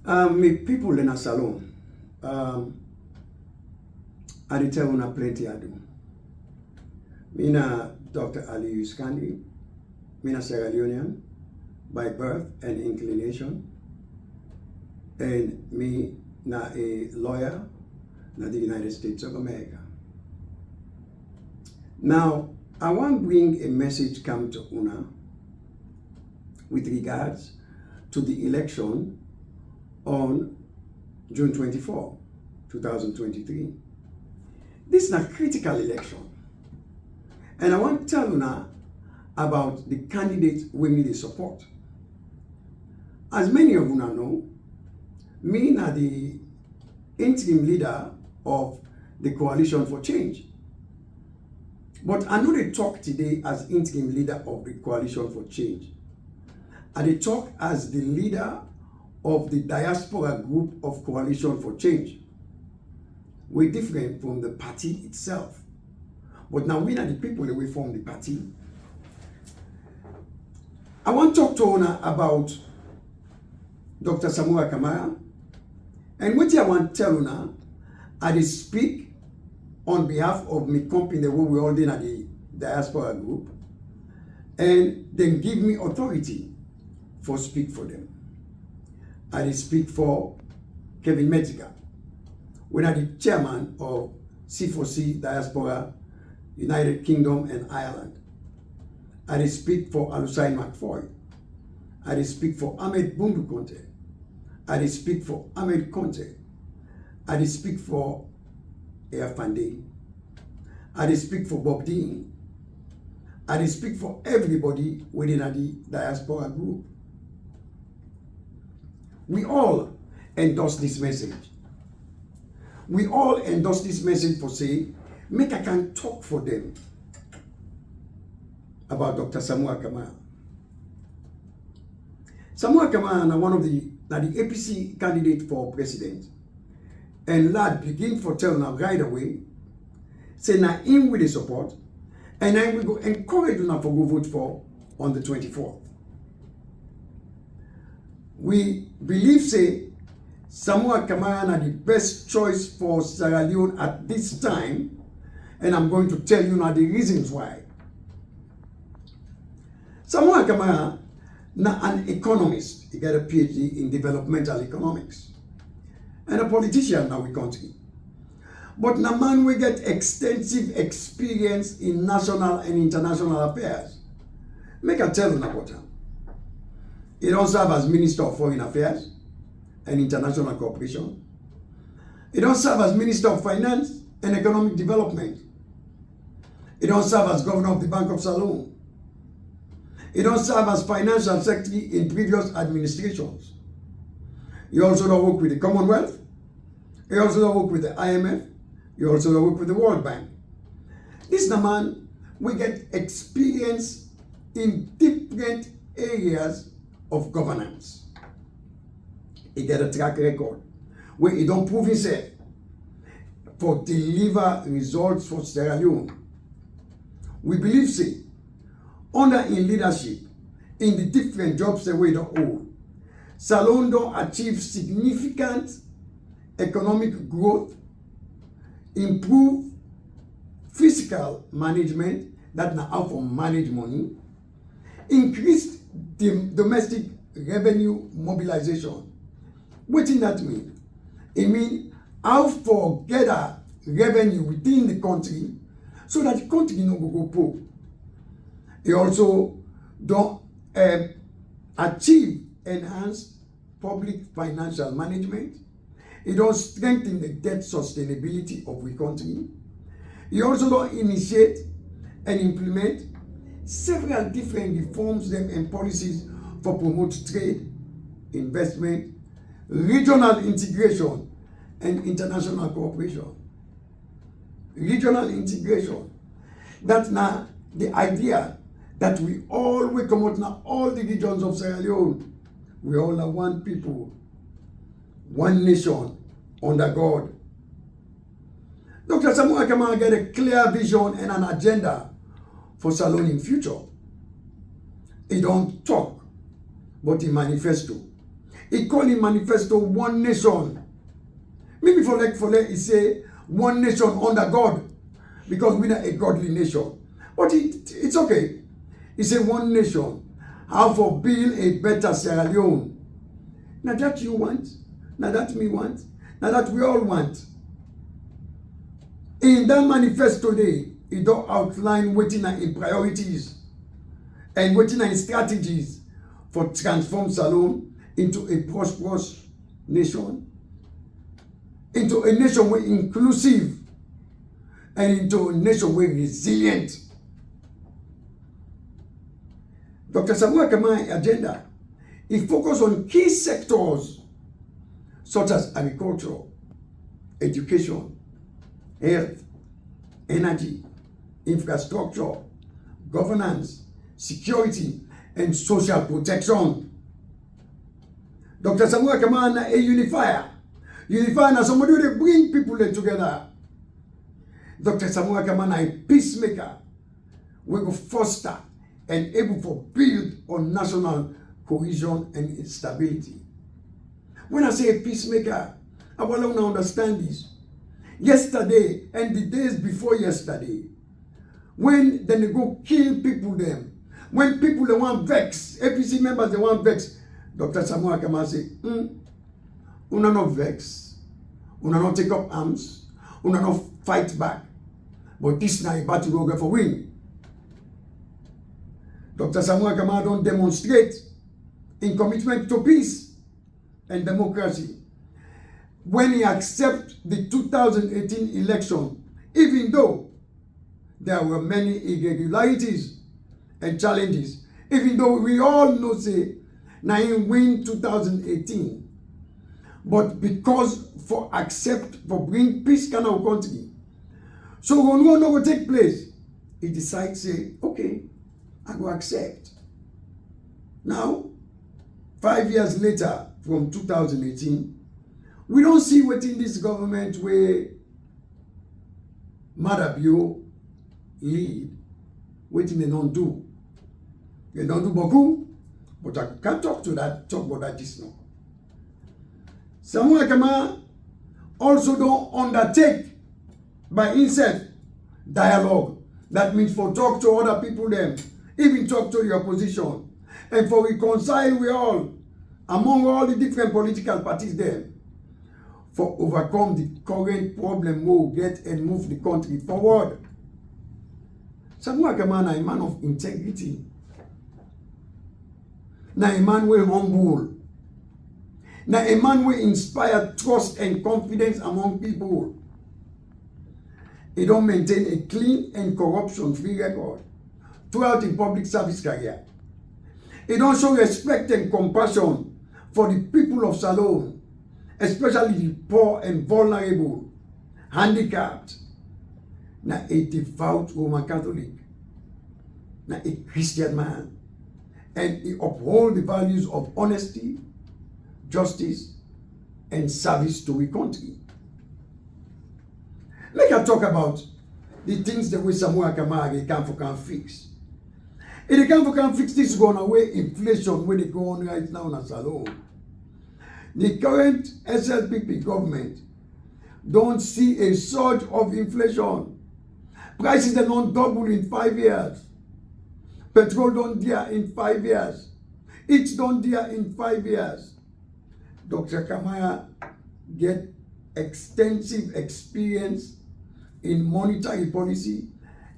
Me people in a salon. I tell una plenty I do. Me na Dr. Ali Yuskandi. Me na Sierra Leonean by birth and inclination. And me na a lawyer in the United States of America. Now, I want to bring a message come to una with regards to the election on June 24, 2023. This is a critical election. And I want to tell you about the candidate we need to support. As many of you know, me na the interim leader of the Coalition for Change. But I know they talk today as interim leader of the Coalition for Change. And they talk as the leader of the diaspora group of Coalition for Change. We're different from the party itself. But now we are the people that we form the party. I want to talk to you about Dr. Samura Kamara. And what I want to tell you now, I speak on behalf of my company, where we all in at the diaspora group, and then give me authority for speak for them. I speak for Kevin Metzger, when I'm the chairman of C4C Diaspora, United Kingdom and Ireland. I speak for Alusai McFoy. I speak for Ahmed Bundu Conte. I speak for Ahmed Conte. I speak for Air Fande. I speak for Bob Dean. I speak for everybody within the diaspora group. We all endorse this message. We all endorse this message for say, make I can talk for them about Dr. Samura Kamara. Samura Kamara is one of the APC candidate for president. And lad begin for tell now right away, say now him with the support, and then we go encourage you now for go vote for on the 24th. We believe say Samura Kamara is the best choice for Sierra Leone at this time, and I'm going to tell you now the reasons why. Samura Kamara is an economist. He got a PhD in developmental economics. And a politician in our country. But na man we get extensive experience in national and international affairs. Make I tell you about him. He don't serve as Minister of Foreign Affairs and International Cooperation. He don't serve as Minister of Finance and Economic Development. He don't serve as Governor of the Bank of Salone. He don't serve as Financial Secretary in previous administrations. He also don't work with the Commonwealth. He also don't work with the IMF. He also don't work with the World Bank. This is the man we get experience in different areas of governance. He get a track record where he don't prove himself for deliver results for Sierra Leone. We believe say under in leadership in the different jobs that we don't hold, Salone don't achieve significant economic growth, improve fiscal management, that now how to manage money, increase the domestic revenue mobilization. What does that mean? It means how to gather revenue within the country so that the country no go poor. It also don't achieve enhanced public financial management. It don't strengthen the debt sustainability of the country. It also don't initiate and implement several different reforms and policies for promote trade, investment, regional integration, and international cooperation. Regional integration. That's now the idea that we all will come out now, all the regions of Sierra Leone. We all are one people, one nation under God. Dr. Samura Kamara get a clear vision and an agenda for Salone in future. He don't talk, but he manifesto. He called in manifesto one nation. Maybe for he say one nation under God, because we're not a godly nation. But it's okay. He said one nation. How for build a better Sierra Leone. Now that you want, now that me want, now that we all want. In that manifesto today, it don't outline waiting in priorities and waiting in strategies for transform Salone into a prosperous nation, into a nation where inclusive, and into a nation where resilient. Dr. Samuel Kamai's agenda, he focused on key sectors such as agriculture, education, health, energy, infrastructure, governance, security, and social protection. Dr. Samuel Kamai is a unifier. Unifier is somebody who bring people together. Dr. Samuel Kamai is a peacemaker. We go foster and able to build on national cohesion and stability. When I say a peacemaker, I want to understand this. Yesterday and the days before yesterday, when they go kill people them, when people they want vex, APC members they want vex, Dr. Samuel Kamai say, una not vex, una not take up arms, una not fight back, but this night battle will go for win. Dr. Samuel Kamai don't demonstrate in commitment to peace and democracy when he accepts the 2018 election, even though there were many irregularities and challenges, even though we all know say na him win 2018, but because for bring peace in our country, so when one will take place, he decides say, okay, I will accept. Now, 5 years later, from 2018, we don't see what in this government where Madabio lead, what they don't do. They don't do beaucoup, but I can't talk about that just now. Samuel Kamai also don't undertake by himself dialogue. That means for talk to other people them, even talk to the opposition, and for reconcile we all, among all the different political parties there, for overcome the current problem we will get and move the country forward. Samuel Kamai is a man of integrity. Now a man will humble. Now a man will inspire trust and confidence among people. He don't maintain a clean and corruption-free record throughout his public service career. He don't show respect and compassion for the people of Salone, especially the poor and vulnerable, handicapped. Now a devout Roman Catholic, now a Christian man, and he upholds the values of honesty, justice, and service to his country. Make I talk about the things that we Samuel Kamai can fix. If they can fix this going away inflation where they go on right now in Salone. The current SLPP government don't see a surge of inflation. Prices are not double in 5 years. Petrol don't dear in 5 years. Each don't dear in 5 years. Dr. Kamai get extensive experience in monetary policy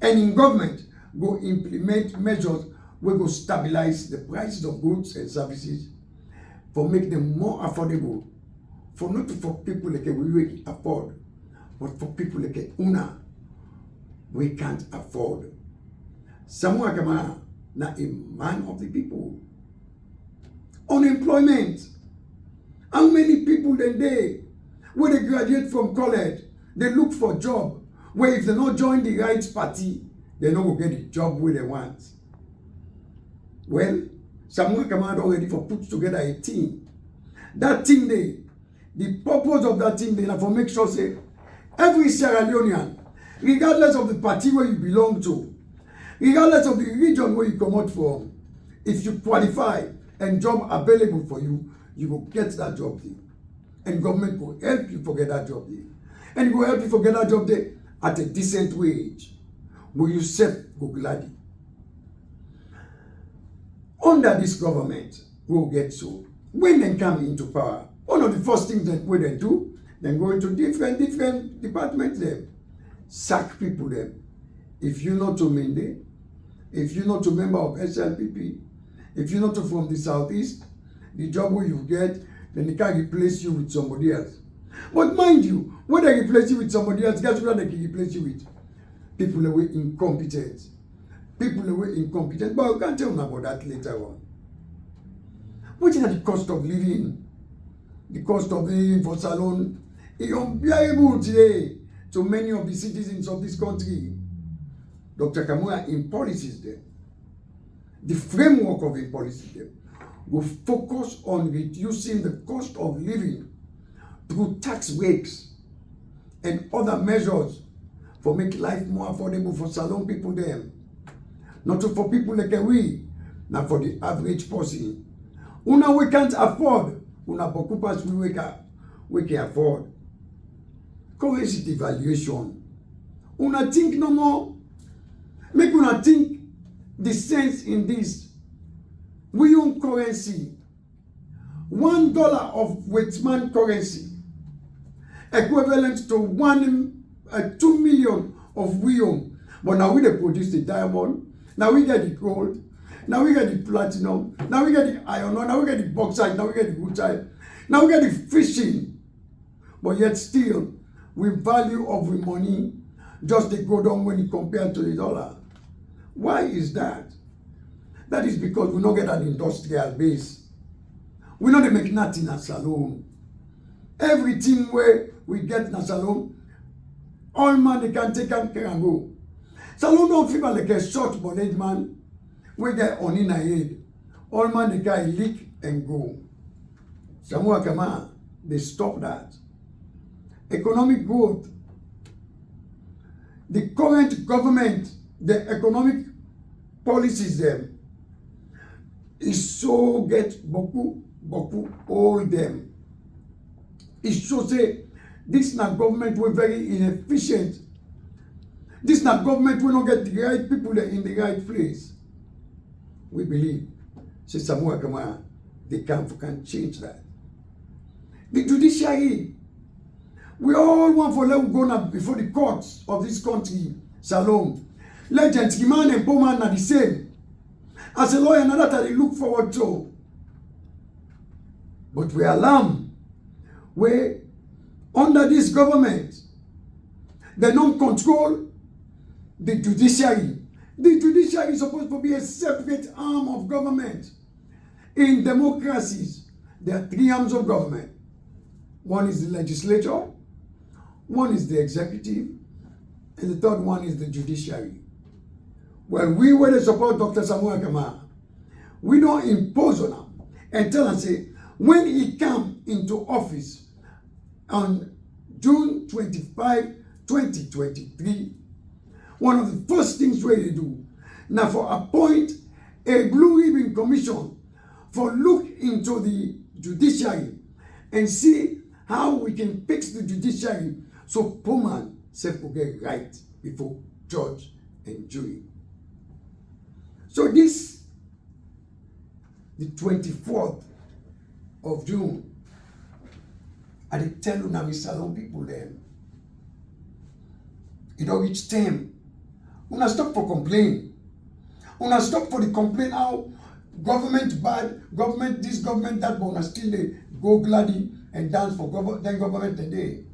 and in government go implement measures we go stabilize the prices of goods and services for make them more affordable, for not for people like we afford, but for people like una we can't afford. Samuel Kamai na a man of the people. Unemployment. How many people then they when they graduate from college, they look for job where if they not join the right party, they not go get the job where they want. Well, Samuel Kamai already for put together a team. That team the purpose of that team is for make sure say every Sierra Leonean, regardless of the party where you belong to, regardless of the region where you come out from, if you qualify and job available for you, you go get that job there. And government will help you forget that job there. And it will help you forget that job there at a decent wage. Will you set go gladly? Under this government, we will get so. When they come into power, one of the first things that we they do, then go into different departments them, sack people them. If you're not a Mende, if you're not a member of SLPP, if you're not from the southeast, the job where you get, then they can replace you with somebody else. But mind you, when they replace you with somebody else, guess what they can replace you with? People who are incompetent. People who are incompetent. But I can't tell you about that later on. What is the cost of living? The cost of living for Salone is unbearable today to many of the citizens of this country. Dr. Kamua in policies there, the framework of the policy there, will focus on reducing the cost of living through tax breaks and other measures for make life more affordable for Salone people there. Not for people like we, not for the average person. Una we can't afford, una bokupas we can afford. Currency devaluation. Una think no more. Make una think the sense in this. We own currency. $1 of Weizmann currency equivalent to 2 million of we own. But now we produce the diamond. Now we get the gold. Now we get the platinum. Now we get the iron ore. Now we get the bauxite. Now we get the rutile. Now we get the fishing. But yet still, we value of the money just they go down when you compare to the dollar. Why is that? That is because we don't get an industrial base. We don't make nothing at Salone. Everything where we get in Salone, all man they can take and go. Salone don't feel like a short bonnet man. We get on in a head. All man they can lick and go. Samoa Kama, they stop that. Economic growth. The current government, the economic policies them is so get boku all them. It shows say this na government were very inefficient. This na government will not get the right people in the right place. We believe, say Samoa Kama, they can change that. The judiciary, we all want for let go now before the courts of this country, Salone. Let gentleman and poor man are the same. As a lawyer, now that I look forward to. But we are alarmed where under this government, they don't control the judiciary. The judiciary is supposed to be a separate arm of government. In democracies, there are 3 arms of government. One is the legislature, one is the executive, and the third one is the judiciary. Well, we were to support Dr. Samoa Kama. We don't impose on him and tell him, say, when he come into office on June 25, 2023, one of the first things we do now for appoint a blue ribbon commission for look into the judiciary and see how we can fix the judiciary so poor man self will get right before judge and jury. So this, the 24th of June, I tell you now, Salone people then, it don't reach time. Una stop for complain. Una stop for the complain how government bad, government this, government that, but una still go gladly and dance for government today.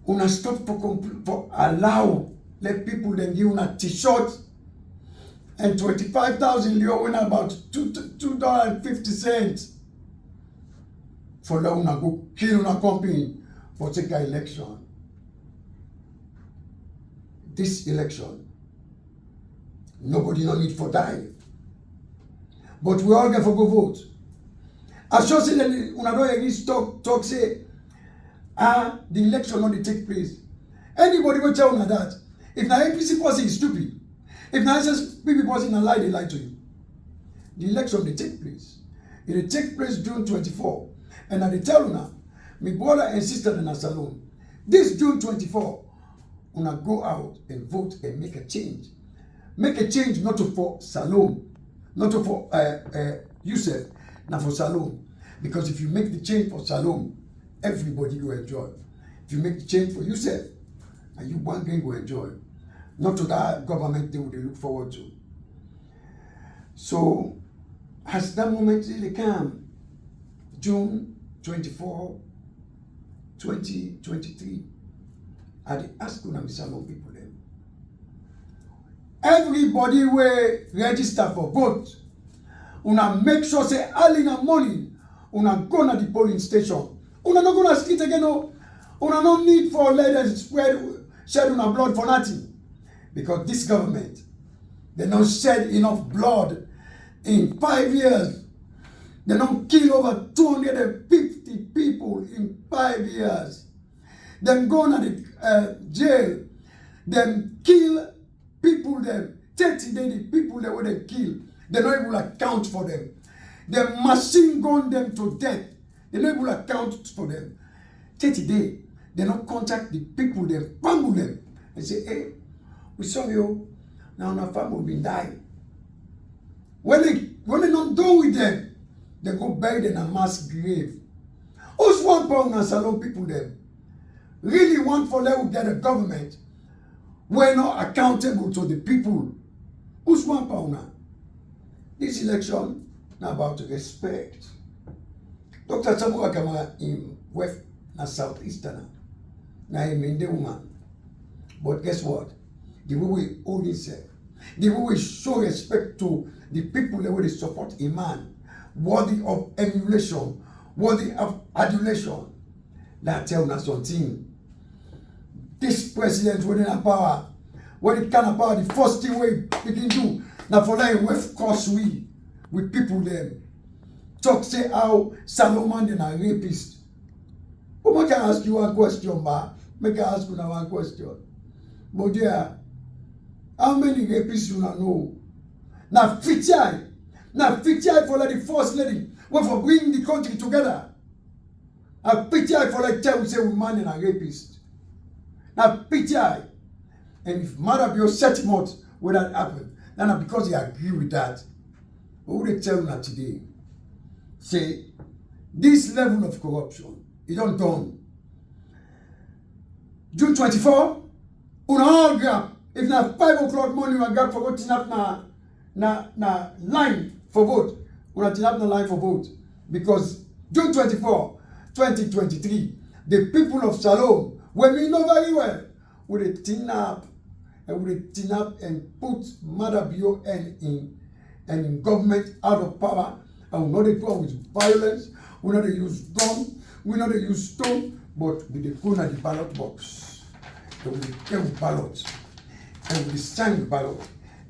Una stop for allow, let people then give una t-shirt and 25,000 euro when about $2.50 for let una go kill una company for take an election. This election, nobody no need for die. But we all get for go vote. I sure say that una don't agree talk say, the election not take place. Anybody will tell una that. If na APC person is stupid, if na SSPP person a lie, they lie to you. The election they take place. It will take place June 24. And I tell una, my brother and sister in a salon, this June 24, una go out and vote and make a change. Make a change not for Salome, not for Yusuf, not for Salome. Because if you make the change for Salome, everybody will enjoy. If you make the change for Yusuf, and you one gang will enjoy. Not to that government they would look forward to. So, has that moment really come? June 24, 2023. I ask una Salome people then. Everybody will register for vote. Una make sure say early in the morning, una go to the polling station. Una not go to street again, no. Una no need for let us shed una blood for nothing. Because this government, they don't shed enough blood in 5 years. They don't kill over 250 people in 5 years. Then go to the jail. Then kill people them. 30 days, the people that they kill, they don't even account for them. They machine gun them to death. They don't even account for them. 30 days, they don't contact the people, they fumble them and say, hey, we saw you, now our family will be dying. When they not done with them, they go bury them in a mass grave. Who's one pound and Salome people them? Really want for them to get a government we're not accountable to the people. Who's one pound now? This election now about respect. Dr. Samuel Kamara in West and Southeastern. Now he mean the woman. But guess what? The way we hold himself, the way we show respect to the people that will support a man, worthy of emulation, worthy of adulation. That tells us something. This president when in power, when it can power, the first thing we can do, now for like with course we with people them. Talk say how Solomon is a rapist. But I can ask you one question, ma. Make I ask you now one question. But yeah, how many rapists you know? Now 50 for like the first lady, what for bring the country together. Now 50 for like tell we say we man and a rapist. Now PTI, and if Mother Bio set him out when that happened, then because he agree with that, what would they tell me today? Say, this level of corruption, it don't done. June 24, una all grab. If na 5 o'clock morning, we grab for voting up na line for vote. Una tin up na line for vote. Because June 24, 2023, the people of Salome, when we know very well, would they tin up and put Mother BON in government out of power, and we know they do it with violence, we know they use gun, we know they use stone, but we they go at the ballot box. They will get with ballot, and we sign the ballot,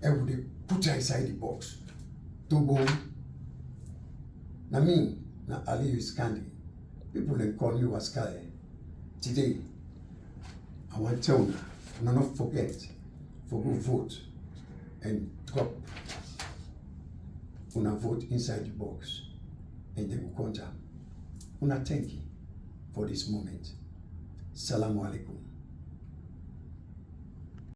and we put it inside the box. Tobo, na me, na Aliyu Iskandi, people they call me Waskale. Today, I want to tell you, not forget, for go vote and drop una vote inside the box and they will contact. Una thank you for this moment. Salamu alaikum.